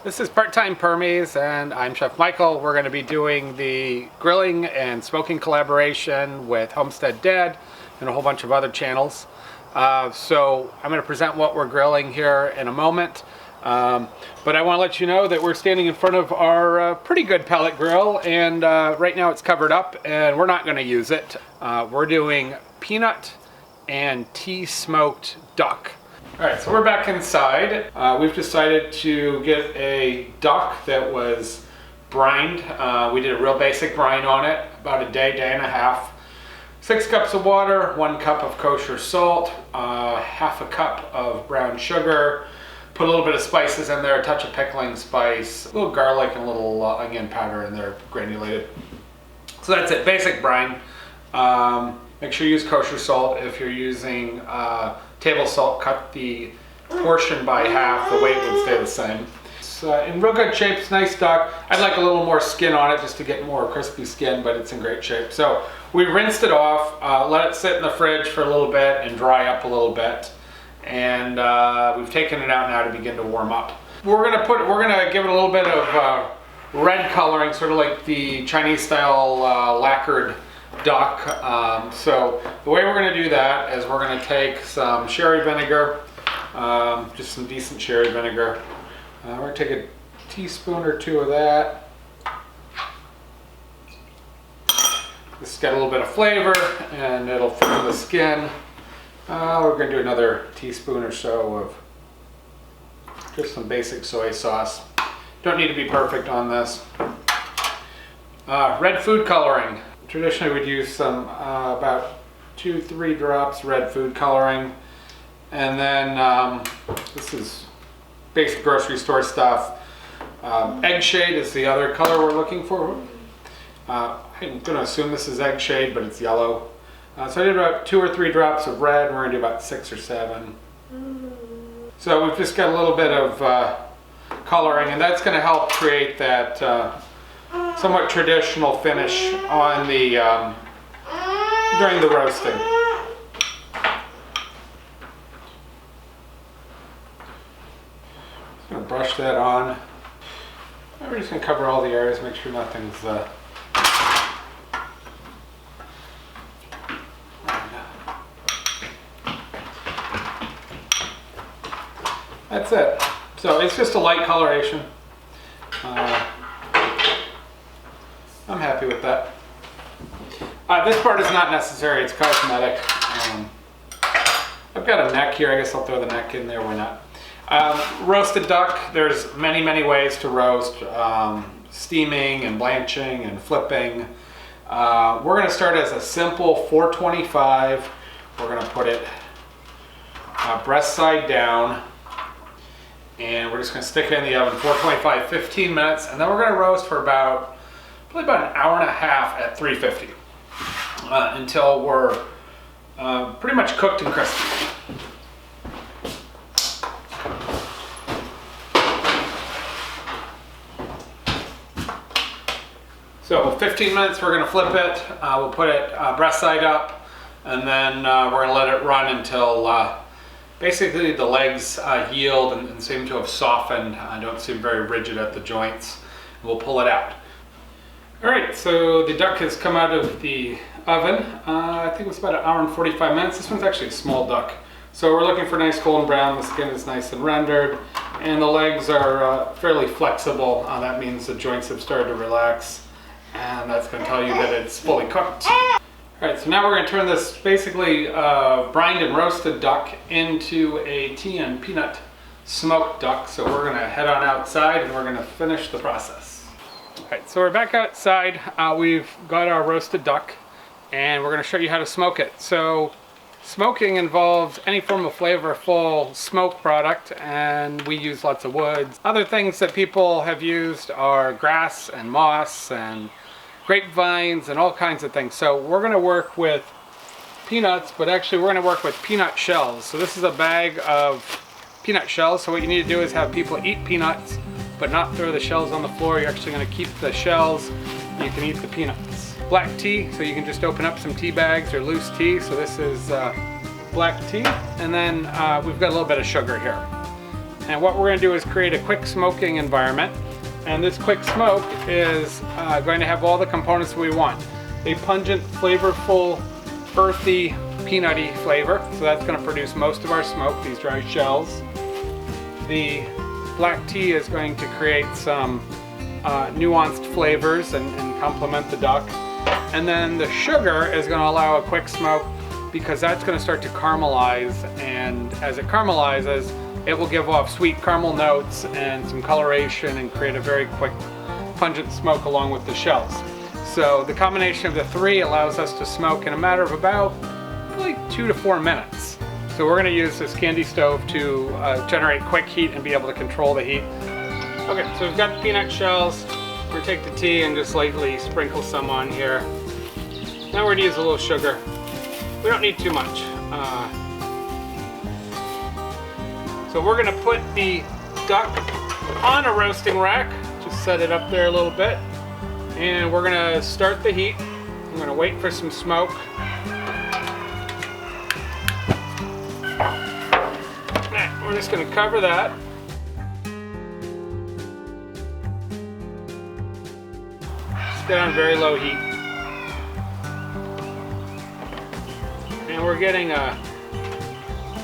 This is Part-Time Permies, and I'm Chef Michael. We're going to be doing the grilling and smoking collaboration with Homestead Dad and a whole bunch of other channels. So I'm going to present what we're grilling here in a moment. But I want to let you know that we're standing in front of our pretty good pellet grill, and right now it's covered up and we're not going to use it. We're doing peanut and tea smoked duck. Alright, so we're back inside. We've decided to get a duck that was brined. We did a real basic brine on it, about a day and a half. 6 cups of water, 1 cup of kosher salt, half a cup of brown sugar, put a little bit of spices in there, a touch of pickling spice, a little garlic and a little onion powder in there, granulated. So that's it, basic brine. Make sure you use kosher salt. If you're using table salt, cut the portion by half, the weight would stay the same. It's in real good shape, it's nice duck. I'd like a little more skin on it just to get more crispy skin, but it's in great shape. So we rinsed it off, let it sit in the fridge for a little bit and dry up a little bit. And we've taken it out now to begin to warm up. We're gonna give it a little bit of red coloring, sort of like the Chinese style lacquered duck. So the way we're going to do that is we're going to take some sherry vinegar, just some decent sherry vinegar. We're going to take a teaspoon or 2 of that. This has got a little bit of flavor and it'll firm the skin. We're going to do another teaspoon or so of just some basic soy sauce. Don't need to be perfect on this. Red food coloring. Traditionally we'd use some about 2-3 drops red food coloring, and then this is basic grocery store stuff. Egg shade is the other color we're looking for. I'm going to assume this is egg shade, but it's yellow. So I did about 2 or 3 drops of red, and we're going to do about 6 or 7. So we've just got a little bit of coloring, and that's going to help create that somewhat traditional finish on the during the roasting. Just gonna brush that on. We're just gonna cover all the areas, make sure nothing's that's it. So it's just a light coloration. I'm happy with that. This part is not necessary, it's cosmetic. I've got a neck here, I guess I'll throw the neck in there, why not? Roasted duck, there's many ways to roast. Steaming and blanching and flipping. We're going to start as a simple 425. We're going to put it breast side down. And we're just going to stick it in the oven, 425, 15 minutes. And then we're going to roast for probably about an hour and a half at 350 until we're pretty much cooked and crispy. So 15 minutes, we're going to flip it. We'll put it breast side up, and then we're going to let it run until basically the legs yield and seem to have softened. Don't seem very rigid at the joints. We'll pull it out. Alright, so the duck has come out of the oven. I think it was about an hour and 45 minutes. This one's actually a small duck. So we're looking for nice golden brown. The skin is nice and rendered, and the legs are fairly flexible. That means the joints have started to relax, and that's going to tell you that it's fully cooked. Alright, so now we're going to turn this basically brined and roasted duck into a tea and peanut smoked duck. So we're going to head on outside and we're going to finish the process. Alright, so we're back outside. We've got our roasted duck, and we're going to show you how to smoke it. So smoking involves any form of flavorful smoke product, and we use lots of woods. Other things that people have used are grass and moss and grapevines and all kinds of things. So we're going to work with peanuts, but actually we're going to work with peanut shells. So this is a bag of peanut shells. So what you need to do is have people eat peanuts, but not throw the shells on the floor. You're actually going to keep the shells. You can eat the peanuts. Black tea, so you can just open up some tea bags or loose tea. So this is black tea, and then we've got a little bit of sugar here. And what we're going to do is create a quick smoking environment. And this quick smoke is going to have all the components we want. A pungent, flavorful, earthy, peanutty flavor. So that's going to produce most of our smoke, these dry shells. The black tea is going to create some nuanced flavors and complement the duck. And then the sugar is going to allow a quick smoke because that's going to start to caramelize, and as it caramelizes, it will give off sweet caramel notes and some coloration and create a very quick pungent smoke along with the shells. So the combination of the three allows us to smoke in a matter of about like 2 to 4 minutes. So we're going to use this candy stove to generate quick heat and be able to control the heat. Okay, so we've got the peanut shells. We're going to take the tea and just lightly sprinkle some on here. Now we're going to use a little sugar. We don't need too much. So we're going to put the duck on a roasting rack. Just set it up there a little bit. And we're going to start the heat. I'm going to wait for some smoke. We're just going to cover that. Just get on very low heat. And we're getting a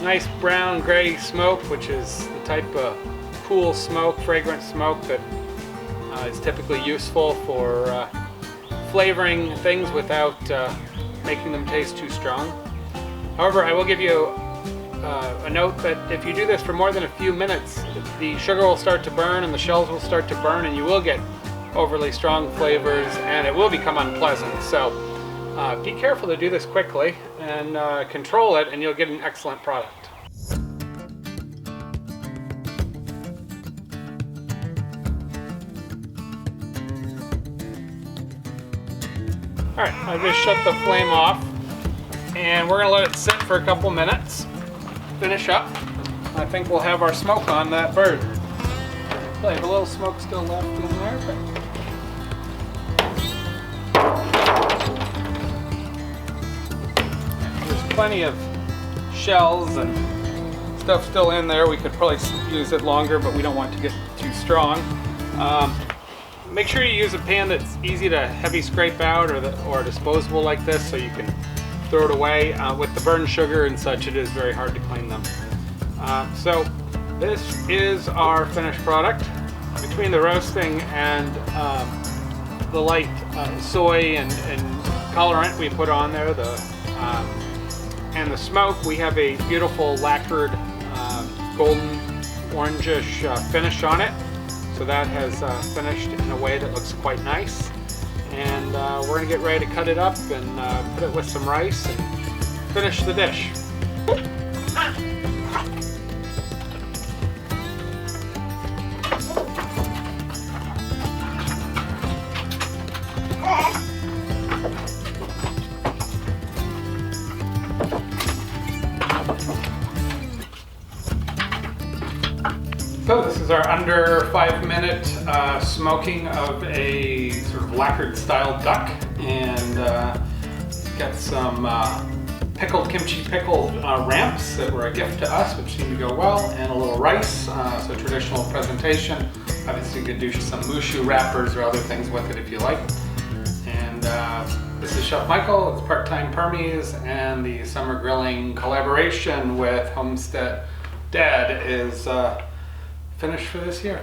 nice brown gray smoke, which is the type of cool smoke, fragrant smoke that is typically useful for flavoring things without making them taste too strong. However, I will give you a note that if you do this for more than a few minutes, the sugar will start to burn and the shells will start to burn, and you will get overly strong flavors and it will become unpleasant. So be careful to do this quickly and control it, and you'll get an excellent product. Alright, I just shut the flame off and we're going to let it sit for a couple minutes. Finish up. I think we'll have our smoke on that bird. I have a little smoke still left in there, but there's plenty of shells and stuff still in there. We could probably use it longer, but we don't want to get too strong. Make sure you use a pan that's easy to heavy scrape out, or disposable like this, so you can throw it away. With the burnt sugar and such, it is very hard to clean them. So this is our finished product. Between the roasting and the light soy and colorant we put on there, and the smoke, we have a beautiful lacquered golden orangish finish on it. So that has finished in a way that looks quite nice. And we're going to get ready to cut it up and put it with some rice and finish the dish. So this is our under 5-minute smoking of a sort of lacquered style duck, and got some pickled kimchi pickled ramps that were a gift to us, which seemed to go well, and a little rice, so traditional presentation. Obviously you could do some mushu wrappers or other things with it if you like. And this is Chef Michael, it's Part-Time Permies, and the summer grilling collaboration with Homestead Dad is finished for this year.